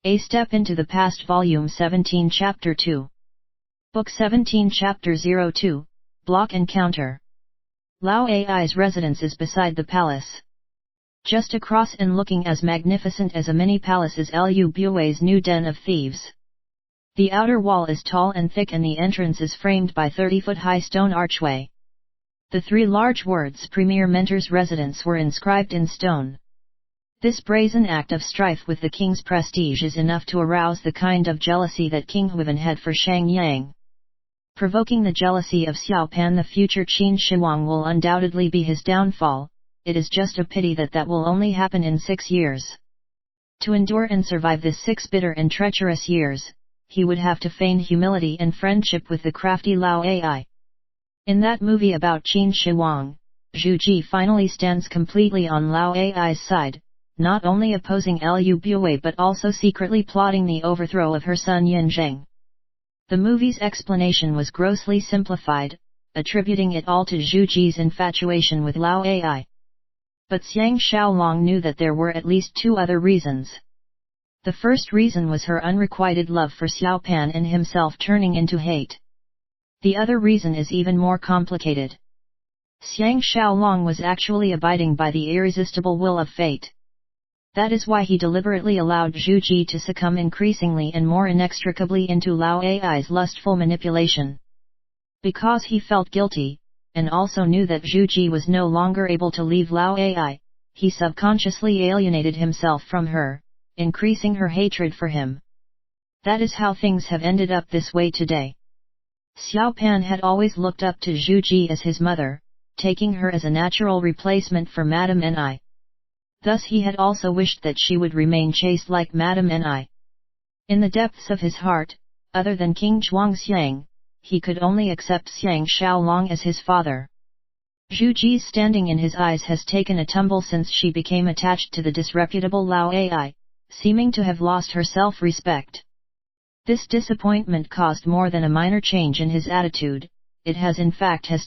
A Step into the Past Volume 17 Chapter 2 Book 17 Chapter 02, Block Encounter. Lao Ai's residence is beside the palace. Just across and looking as magnificent as a mini palace is Lu Bue's new den of thieves. The outer wall is tall and thick and the entrance is framed by 30-foot-high stone archway. The three large words Premier Mentor's Residence were inscribed in stone. This brazen act of strife with the king's prestige is enough to arouse the kind of jealousy that King Huiven had for Shang Yang. Provoking the jealousy of Xiao Pan, the future Qin Shi Huang will undoubtedly be his downfall. It is just a pity that will only happen in 6 years. To endure and survive this 6 bitter and treacherous years, he would have to feign humility and friendship with the crafty Lao Ai. In that movie about Qin Shi Huang, Zhu Ji finally stands completely on Lao Ai's side, not only opposing Lu Bue but also secretly plotting the overthrow of her son Yin Zheng. The movie's explanation was grossly simplified, attributing it all to Zhu Ji's infatuation with Lao Ai. But Xiang Xiaolong knew that there were at least 2 other reasons. The first reason was her unrequited love for Xiao Pan and himself turning into hate. The other reason is even more complicated. Xiang Xiaolong was actually abiding by the irresistible will of fate. That is why he deliberately allowed Zhu Ji to succumb increasingly and more inextricably into Lao Ai's lustful manipulation. Because he felt guilty, and also knew that Zhu Ji was no longer able to leave Lao Ai, he subconsciously alienated himself from her, increasing her hatred for him. That is how things have ended up this way today. Xiao Pan had always looked up to Zhu Ji as his mother, taking her as a natural replacement for Madame Ni. Thus he had also wished that she would remain chaste like Madame Ni. In the depths of his heart, other than King Zhuangxiang, he could only accept Xiang Xiaolong as his father. Zhu Ji's standing in his eyes has taken a tumble since she became attached to the disreputable Lao Ai, seeming to have lost her self-respect. This disappointment caused more than a minor change in his attitude, it has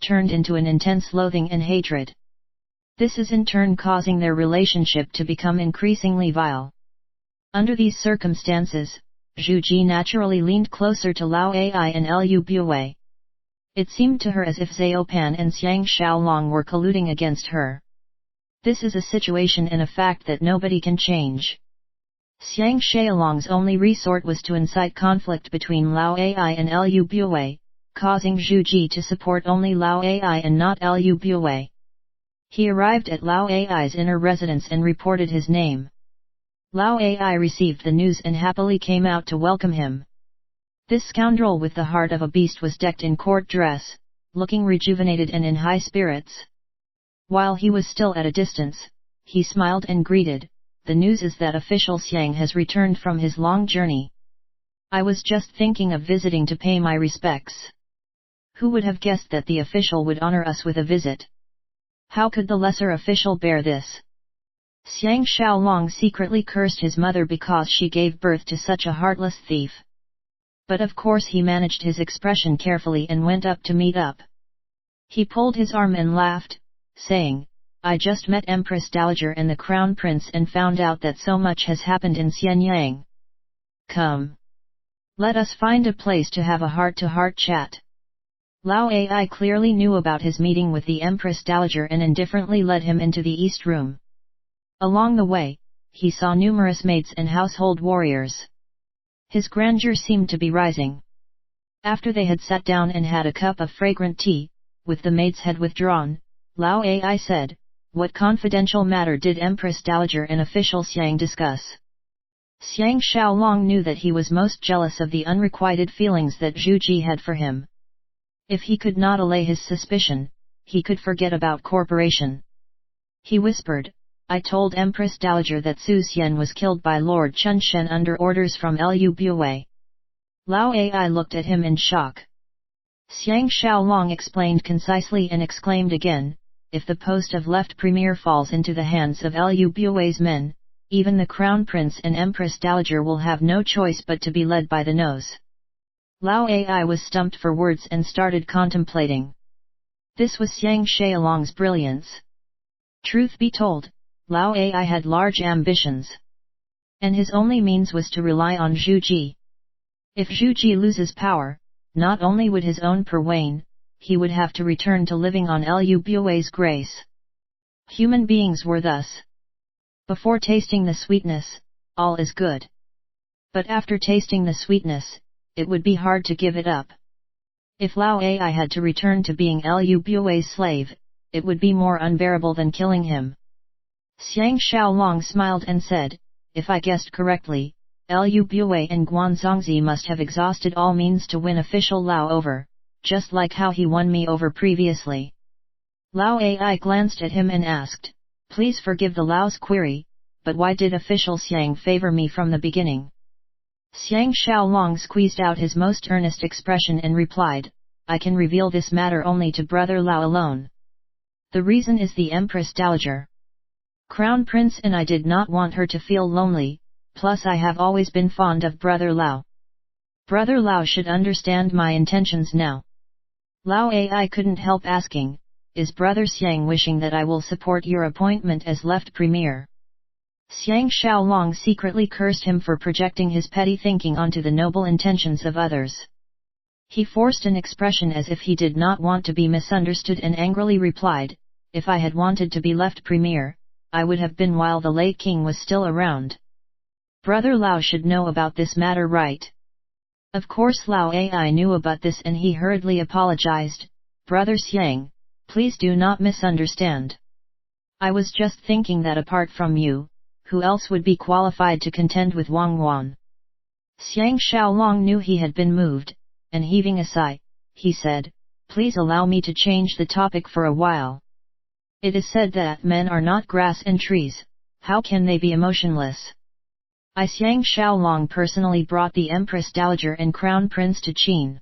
turned into an intense loathing and hatred. This is in turn causing their relationship to become increasingly vile. Under these circumstances, Zhu Ji naturally leaned closer to Lao Ai and Lu Bue. It seemed to her as if Xiao Pan and Xiang Xiaolong were colluding against her. This is a situation and a fact that nobody can change. Xiang Xiaolong's only resort was to incite conflict between Lao Ai and Lu Bue, causing Zhu Ji to support only Lao Ai and not Lu Bue. He arrived at Lao Ai's inner residence and reported his name. Lao Ai received the news and happily came out to welcome him. This scoundrel with the heart of a beast was decked in court dress, looking rejuvenated and in high spirits. While he was still at a distance, he smiled and greeted, "The news is that official Xiang has returned from his long journey. I was just thinking of visiting to pay my respects." Who would have guessed that the official would honor us with a visit? How could the lesser official bear this? Xiang Xiaolong secretly cursed his mother because she gave birth to such a heartless thief. But of course he managed his expression carefully and went up to meet up. He pulled his arm and laughed, saying, "I just met Empress Dowager and the Crown Prince and found out that so much has happened in Xianyang. Come. Let us find a place to have a heart-to-heart chat." Lao Ai clearly knew about his meeting with the Empress Dowager and indifferently led him into the east room. Along the way, he saw numerous maids and household warriors. His grandeur seemed to be rising. After they had sat down and had a cup of fragrant tea, with the maids had withdrawn, Lao Ai said, "What confidential matter did Empress Dowager and official Xiang discuss?" Xiang Xiaolong knew that he was most jealous of the unrequited feelings that Zhu Ji had for him. If he could not allay his suspicion, he could forget about corporation. He whispered, "I told Empress Dowager that Su Xian was killed by Lord Chun Shen under orders from Lu Bue." Lao Ai looked at him in shock. Xiang Xiaolong explained concisely and exclaimed again, "If the post of left premier falls into the hands of Lu Bue's men, even the Crown Prince and Empress Dowager will have no choice but to be led by the nose." Lao Ai was stumped for words and started contemplating. This was Xiang Xiaolong's brilliance. Truth be told, Lao Ai had large ambitions. and his only means was to rely on Zhu Ji. If Zhu Ji loses power, not only would his own power wane, he would have to return to living on Lu Bui's grace. Human beings were thus. Before tasting the sweetness, all is good. But after tasting the sweetness, it would be hard to give it up. If Lao Ai had to return to being Lu Bui's slave, it would be more unbearable than killing him. Xiang Xiaolong smiled and said, if I guessed correctly, Lu Bui and Guanzongzi must have exhausted all means to win official Lao over, just like how he won me over previously. Lao Ai glanced at him and asked, please forgive the Lao's query, but why did official Xiang favor me from the beginning? Xiang Xiaolong squeezed out his most earnest expression and replied, I can reveal this matter only to Brother Lao alone. The reason is the Empress Dowager. Crown Prince and I did not want her to feel lonely, plus I have always been fond of Brother Lao. Brother Lao should understand my intentions now. Lao Ai couldn't help asking, is Brother Xiang wishing that I will support your appointment as left premier? Xiang Xiaolong secretly cursed him for projecting his petty thinking onto the noble intentions of others. He forced an expression as if he did not want to be misunderstood and angrily replied, if I had wanted to be left premier, I would have been while the late king was still around. Brother Lao should know about this matter, right? Of course Lao Ai knew about this and he hurriedly apologized, Brother Xiang, please do not misunderstand. I was just thinking that apart from you, who else would be qualified to contend with Wang Wan? Xiang Xiaolong knew he had been moved, and heaving a sigh, he said, please allow me to change the topic for a while. It is said that men are not grass and trees, how can they be emotionless? I Xiang Xiaolong personally brought the Empress Dowager and Crown Prince to Qin.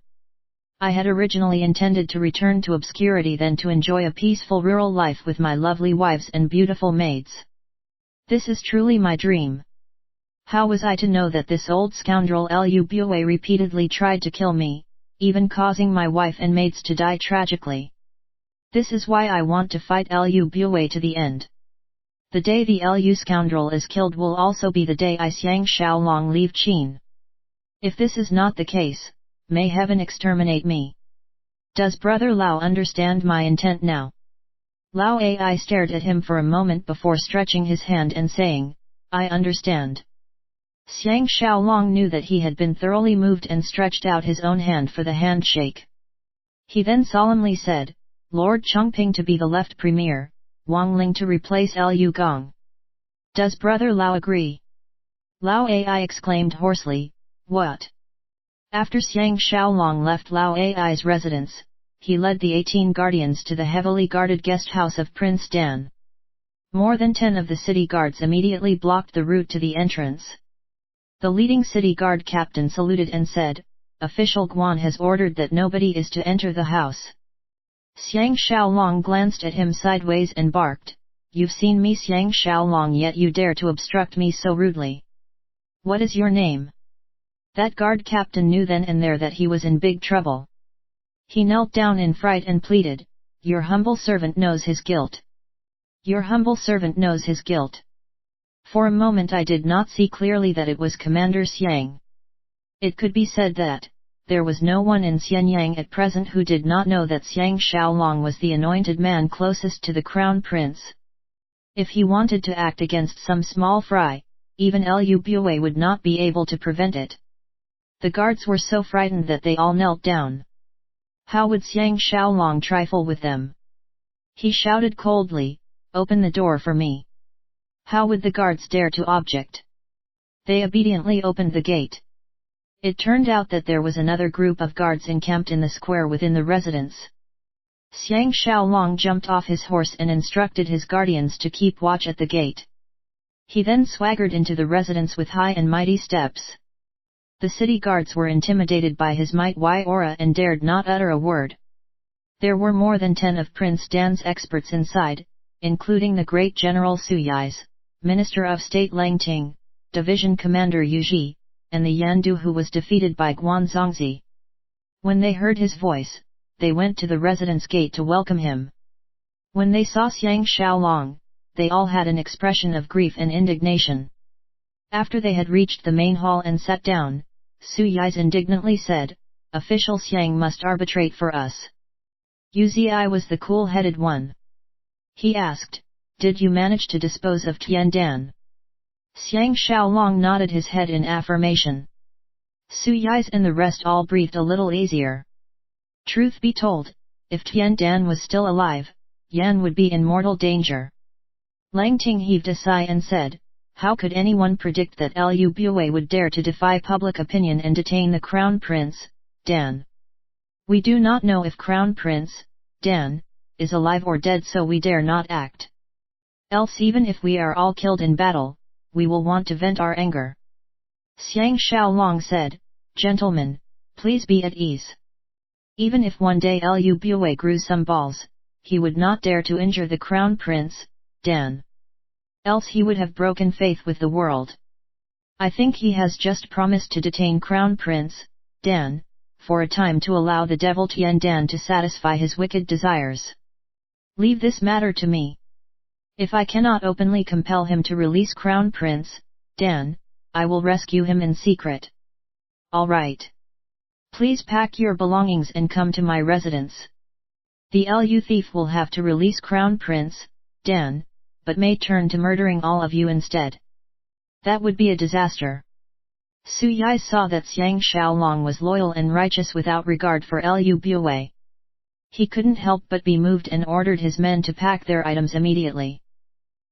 I had originally intended to return to obscurity then to enjoy a peaceful rural life with my lovely wives and beautiful maids. This is truly my dream. How was I to know that this old scoundrel Lu Bui repeatedly tried to kill me, even causing my wife and maids to die tragically? This is why I want to fight Lu Bui to the end. The day the Lu scoundrel is killed will also be the day I Xiang Xiaolong leave Qin. If this is not the case, may heaven exterminate me. Does Brother Lao understand my intent now? Lao Ai stared at him for a moment before stretching his hand and saying, I understand. Xiang Xiaolong knew that he had been thoroughly moved and stretched out his own hand for the handshake. He then solemnly said, Lord Chongping to be the left premier, Wang Ling to replace Lu Gong. Does Brother Lao agree? Lao Ai exclaimed hoarsely, what? After Xiang Xiaolong left Lao Ai's residence, he led the 18 guardians to the heavily guarded guest house of Prince Dan. More than 10 of the city guards immediately blocked the route to the entrance. The leading city guard captain saluted and said, Official Guan has ordered that nobody is to enter the house. Xiang Xiaolong glanced at him sideways and barked, You've seen me Xiang Xiaolong yet you dare to obstruct me so rudely. What is your name? That guard captain knew then and there that he was in big trouble. He knelt down in fright and pleaded, Your humble servant knows his guilt. Your humble servant knows his guilt. For a moment I did not see clearly that it was Commander Xiang. It could be said that, there was no one in Xianyang at present who did not know that Xiang Xiaolong was the anointed man closest to the crown prince. If he wanted to act against some small fry, even Lu Bui would not be able to prevent it. The guards were so frightened that they all knelt down. How would Xiang Xiaolong trifle with them? He shouted coldly, Open the door for me. How would the guards dare to object? They obediently opened the gate. It turned out that there was another group of guards encamped in the square within the residence. Xiang Xiaolong jumped off his horse and instructed his guardians to keep watch at the gate. He then swaggered into the residence with high and mighty steps. The city guards were intimidated by his mighty aura and dared not utter a word. There were more than 10 of Prince Dan's experts inside, including the great General Su Yais, Minister of State Lang Ting, Division Commander Yu Ji, and the Yandu who was defeated by Guanzongzi. When they heard his voice, they went to the residence gate to welcome him. When they saw Xiang Xiaolong, they all had an expression of grief and indignation. After they had reached the main hall and sat down, Su Yis indignantly said, "Official Xiang must arbitrate for us." Uzi was the cool-headed one. He asked, "Did you manage to dispose of Tian Dan?" Xiang Xiaolong nodded his head in affirmation. Su Yis and the rest all breathed a little easier. Truth be told, if Tian Dan was still alive, Yan would be in mortal danger. Lang Ting heaved a sigh and said, "How could anyone predict that Lu Bue would dare to defy public opinion and detain the Crown Prince, Dan? We do not know if Crown Prince, Dan, is alive or dead, so we dare not act. Else even if we are all killed in battle, we will want to vent our anger." Xiang Xiaolong said, "Gentlemen, please be at ease. Even if one day Lu Bue grew some balls, he would not dare to injure the Crown Prince, Dan. Else he would have broken faith with the world. I think he has just promised to detain Crown Prince, Dan, for a time to allow the devil Tian Dan to satisfy his wicked desires. Leave this matter to me. If I cannot openly compel him to release Crown Prince, Dan, I will rescue him in secret. All right. Please pack your belongings and come to my residence. The Lu thief will have to release Crown Prince, Dan, but may turn to murdering all of you instead. That would be a disaster." Su Yis saw that Xiang Xiaolong was loyal and righteous without regard for Lu Bue. He couldn't help but be moved and ordered his men to pack their items immediately.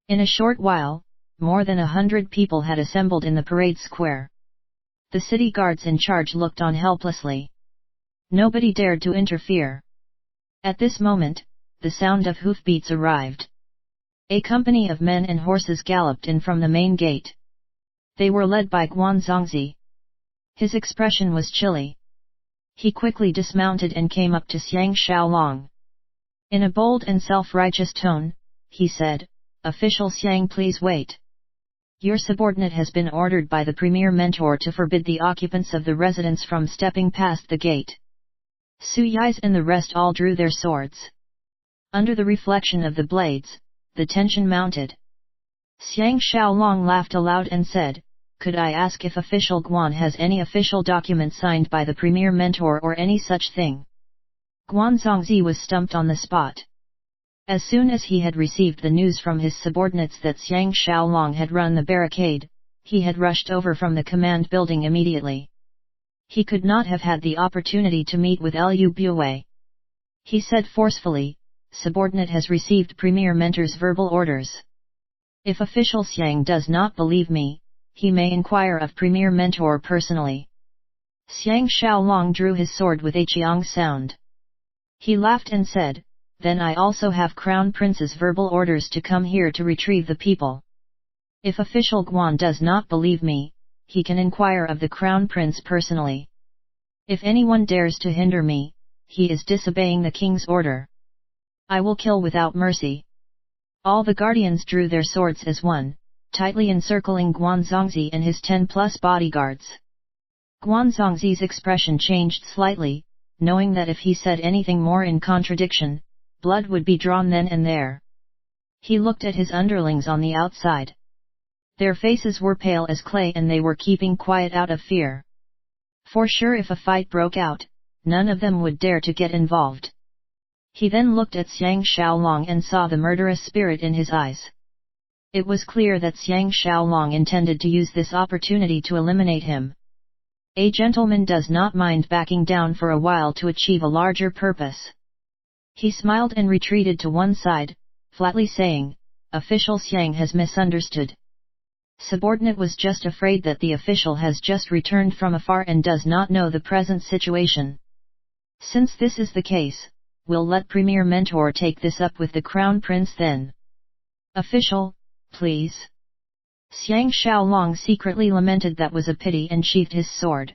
In a short while, more than 100 people had assembled in the parade square. The city guards in charge looked on helplessly. Nobody dared to interfere. At this moment, the sound of hoofbeats arrived. A company of men and horses galloped in from the main gate. They were led by Guan Zongzi. His expression was chilly. He quickly dismounted and came up to Xiang Xiaolong. In a bold and self-righteous tone, he said, "Official Xiang, please wait. Your subordinate has been ordered by the Premier Mentor to forbid the occupants of the residence from stepping past the gate." Su Yis and the rest all drew their swords. Under the reflection of the blades, the tension mounted. Xiang Xiaolong laughed aloud and said, "Could I ask if official Guan has any official document signed by the Premier Mentor or any such thing?" Guan Zongzi was stumped on the spot. As soon as he had received the news from his subordinates that Xiang Xiaolong had run the barricade, he had rushed over from the command building immediately. He could not have had the opportunity to meet with Lu Bue. He said forcefully, "Subordinate has received Premier Mentor's verbal orders. If official Xiang does not believe me, he may inquire of Premier Mentor personally." Xiang Xiaolong drew his sword with a chiang sound. He laughed and said, "Then I also have Crown Prince's verbal orders to come here to retrieve the people. If official Guan does not believe me, he can inquire of the Crown Prince personally. If anyone dares to hinder me, he is disobeying the king's order. I will kill without mercy." All the guardians drew their swords as one, tightly encircling Guan Zongzi and his 10+ bodyguards. Guan Zongzi's expression changed slightly, knowing that if he said anything more in contradiction, blood would be drawn then and there. He looked at his underlings on the outside. Their faces were pale as clay and they were keeping quiet out of fear. For sure if a fight broke out, none of them would dare to get involved. He then looked at Xiang Xiaolong and saw the murderous spirit in his eyes. It was clear that Xiang Xiaolong intended to use this opportunity to eliminate him. A gentleman does not mind backing down for a while to achieve a larger purpose. He smiled and retreated to one side, flatly saying, "Official Xiang has misunderstood. Subordinate was just afraid that the official has just returned from afar and does not know the present situation. Since this is the case, we'll let Premier Mentor take this up with the Crown Prince then. Official, please." Xiang Xiaolong secretly lamented that was a pity and sheathed his sword.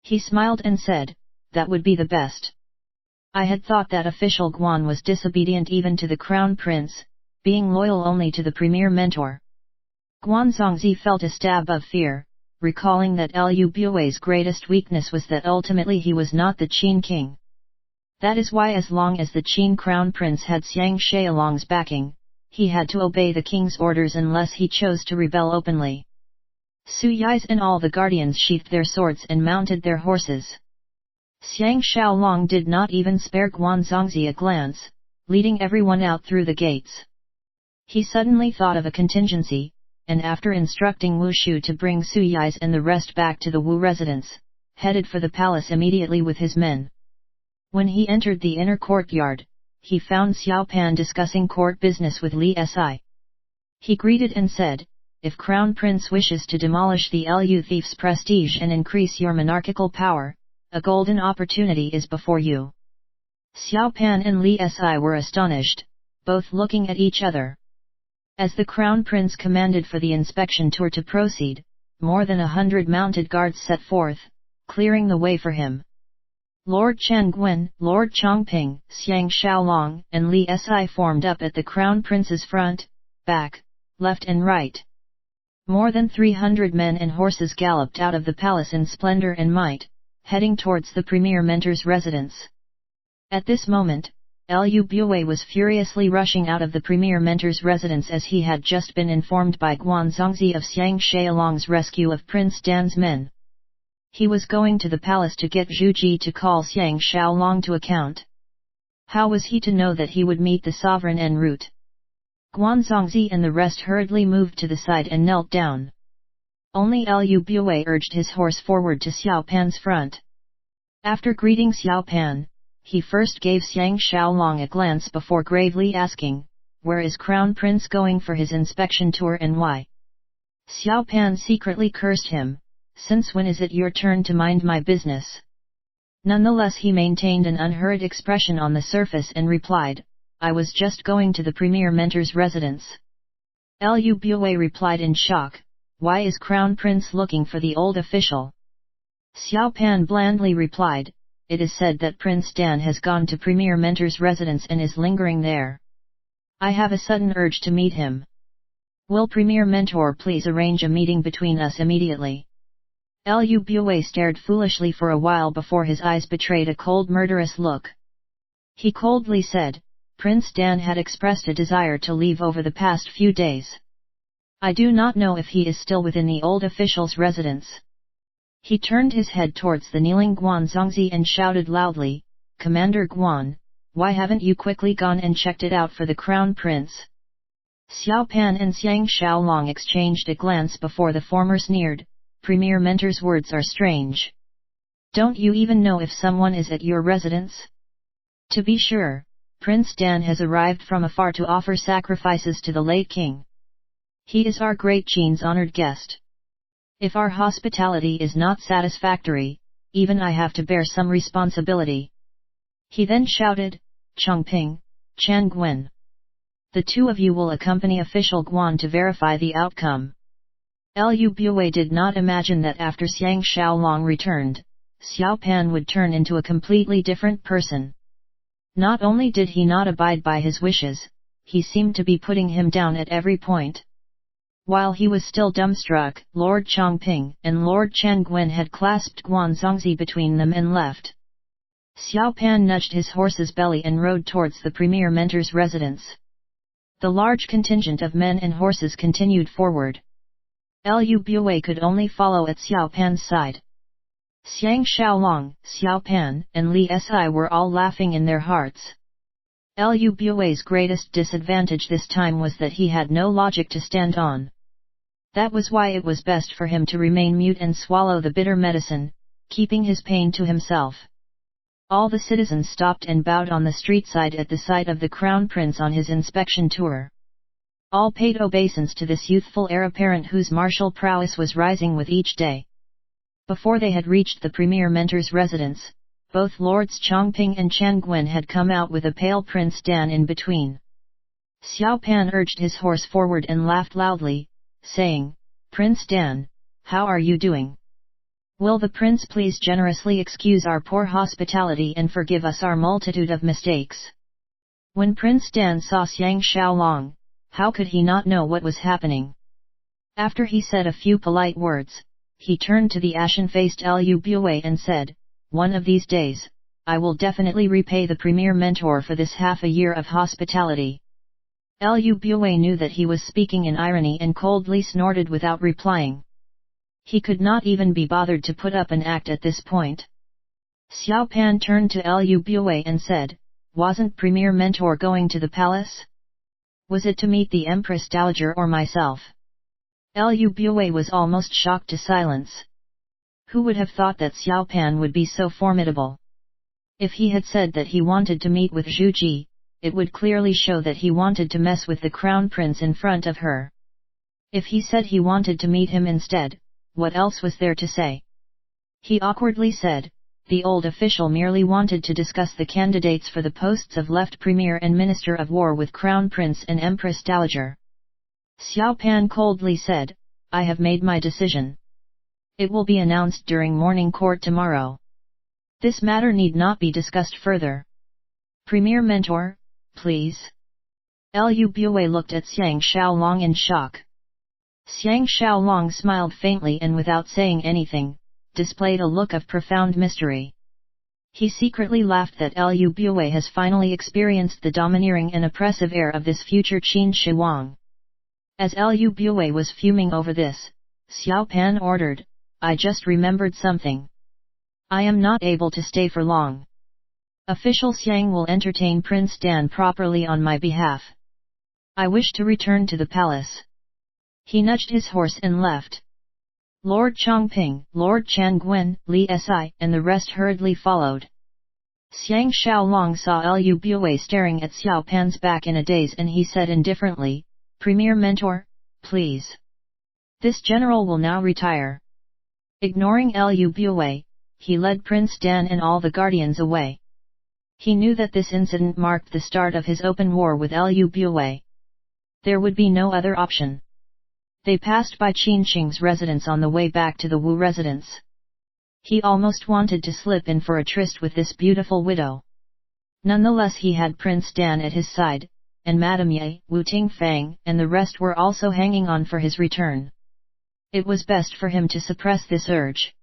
He smiled and said, "That would be the best. I had thought that official Guan was disobedient even to the Crown Prince, being loyal only to the Premier Mentor." Guan Zongzi felt a stab of fear, recalling that Lu Bue's greatest weakness was that ultimately he was not the Qin king. That is why as long as the Qin Crown Prince had Xiang Xiaolong's backing, he had to obey the king's orders unless he chose to rebel openly. Su Yis and all the guardians sheathed their swords and mounted their horses. Xiang Xiaolong did not even spare Guanzongzi a glance, leading everyone out through the gates. He suddenly thought of a contingency, and after instructing Wu Shu to bring Su Yis and the rest back to the Wu residence, headed for the palace immediately with his men. When he entered the inner courtyard, he found Xiao Pan discussing court business with Li Si. He greeted and said, "If Crown Prince wishes to demolish the Lu thief's prestige and increase your monarchical power, a golden opportunity is before you." Xiao Pan and Li Si were astonished, both looking at each other. As the Crown Prince commanded for the inspection tour to proceed, more than 100 mounted guards set forth, clearing the way for him. Lord Chen Guan, Lord Chongping, Xiang Xiaolong, and Li Si formed up at the Crown Prince's front, back, left and right. More than 300 men and horses galloped out of the palace in splendor and might, heading towards the Premier Mentor's residence. At this moment, Lu Bue was furiously rushing out of the Premier Mentor's residence as he had just been informed by Guanzongzi of Xiang Xiaolong's rescue of Prince Dan's men. He was going to the palace to get Zhu Ji to call Xiang Xiaolong to account. How was he to know that he would meet the sovereign en route? Guanzongzi and the rest hurriedly moved to the side and knelt down. Only Lu Bue urged his horse forward to Xiao Pan's front. After greeting Xiao Pan, he first gave Xiang Xiaolong a glance before gravely asking, "Where is Crown Prince going for his inspection tour and why?" Xiao Pan secretly cursed him, "Since when is it your turn to mind my business?" Nonetheless he maintained an unhurried expression on the surface and replied, "I was just going to the Premier Mentor's residence." Lu Bue replied in shock, "Why is Crown Prince looking for the old official?" Xiao Pan blandly replied, "It is said that Prince Dan has gone to Premier Mentor's residence and is lingering there. I have a sudden urge to meet him. Will Premier Mentor please arrange a meeting between us immediately?" Lu Bue stared foolishly for a while before his eyes betrayed a cold murderous look. He coldly said, "Prince Dan had expressed a desire to leave over the past few days. I do not know if he is still within the old official's residence." He turned his head towards the kneeling Guanzongzi and shouted loudly, "Commander Guan, why haven't you quickly gone and checked it out for the Crown Prince?" Xiao Pan and Xiang Xiaolong exchanged a glance before the former sneered, "Premier Mentor's words are strange. Don't you even know if someone is at your residence?" "To be sure, Prince Dan has arrived from afar to offer sacrifices to the late king. He is our great Qin's honored guest. If our hospitality is not satisfactory, even I have to bear some responsibility." He then shouted, "Chongping, Chen Guan. The two of you will accompany official Guan to verify the outcome." Lu Bue did not imagine that after Xiang Xiaolong returned, Xiao Pan would turn into a completely different person. Not only did he not abide by his wishes, he seemed to be putting him down at every point. While he was still dumbstruck, Lord Chongping and Lord Chen Guan had clasped Guanzongzi between them and left. Xiao Pan nudged his horse's belly and rode towards the Premier Mentor's residence. The large contingent of men and horses continued forward. Lu Bue could only follow at Xiao Pan's side. Xiang Xiaolong, Xiao Pan, and Li Si were all laughing in their hearts. Lu Bue's greatest disadvantage this time was that he had no logic to stand on. That was why it was best for him to remain mute and swallow the bitter medicine, keeping his pain to himself. All the citizens stopped and bowed on the street side at the sight of the Crown Prince on his inspection tour. All paid obeisance to this youthful heir apparent whose martial prowess was rising with each day. Before they had reached the Premier Mentor's residence, both Lords Chongping and Chen Guan had come out with a pale Prince Dan in between. Xiao Pan urged his horse forward and laughed loudly, saying, "Prince Dan, how are you doing? Will the prince please generously excuse our poor hospitality and forgive us our multitude of mistakes?" When Prince Dan saw Xiang Xiaolong, how could he not know what was happening? After he said a few polite words, he turned to the ashen-faced Lu Bue and said, "One of these days, I will definitely repay the Premier Mentor for this half a year of hospitality." Lu Bue knew that he was speaking in irony and coldly snorted without replying. He could not even be bothered to put up an act at this point. Xiao Pan turned to Lu Bue and said, "Wasn't Premier Mentor going to the palace? Was it to meet the Empress Dowager or myself?" Lu Bue was almost shocked to silence. Who would have thought that Xiao Pan would be so formidable? If he had said that he wanted to meet with Zhu Ji, it would clearly show that he wanted to mess with the crown prince in front of her. If he said he wanted to meet him instead, what else was there to say? He awkwardly said, "The old official merely wanted to discuss the candidates for the posts of Left Premier and Minister of War with Crown Prince and Empress Dowager." Xiao Pan coldly said, "I have made my decision. It will be announced during morning court tomorrow. This matter need not be discussed further. Premier Mentor, please." Lu Bue looked at Xiang Xiaolong in shock. Xiang Xiaolong smiled faintly and without saying anything, displayed a look of profound mystery. He secretly laughed that Lu Bue has finally experienced the domineering and oppressive air of this future Qin Shi Huang. As Lu Bue was fuming over this, Xiao Pan ordered, "I just remembered something. I am not able to stay for long. Official Xiang will entertain Prince Dan properly on my behalf. I wish to return to the palace." He nudged his horse and left. Lord Chongping, Lord Changwen, Li Si, and the rest hurriedly followed. Xiang Xiaolong saw Lu Bue staring at Xiao Pan's back in a daze and he said indifferently, "Premier Mentor, please. This general will now retire." Ignoring Lu Bue, he led Prince Dan and all the guardians away. He knew that this incident marked the start of his open war with Lu Bue. There would be no other option. They passed by Qin Shing's residence on the way back to the Wu residence. He almost wanted to slip in for a tryst with this beautiful widow. Nonetheless he had Prince Dan at his side, and Madame Ye, Wu Tingfang, and the rest were also hanging on for his return. It was best for him to suppress this urge.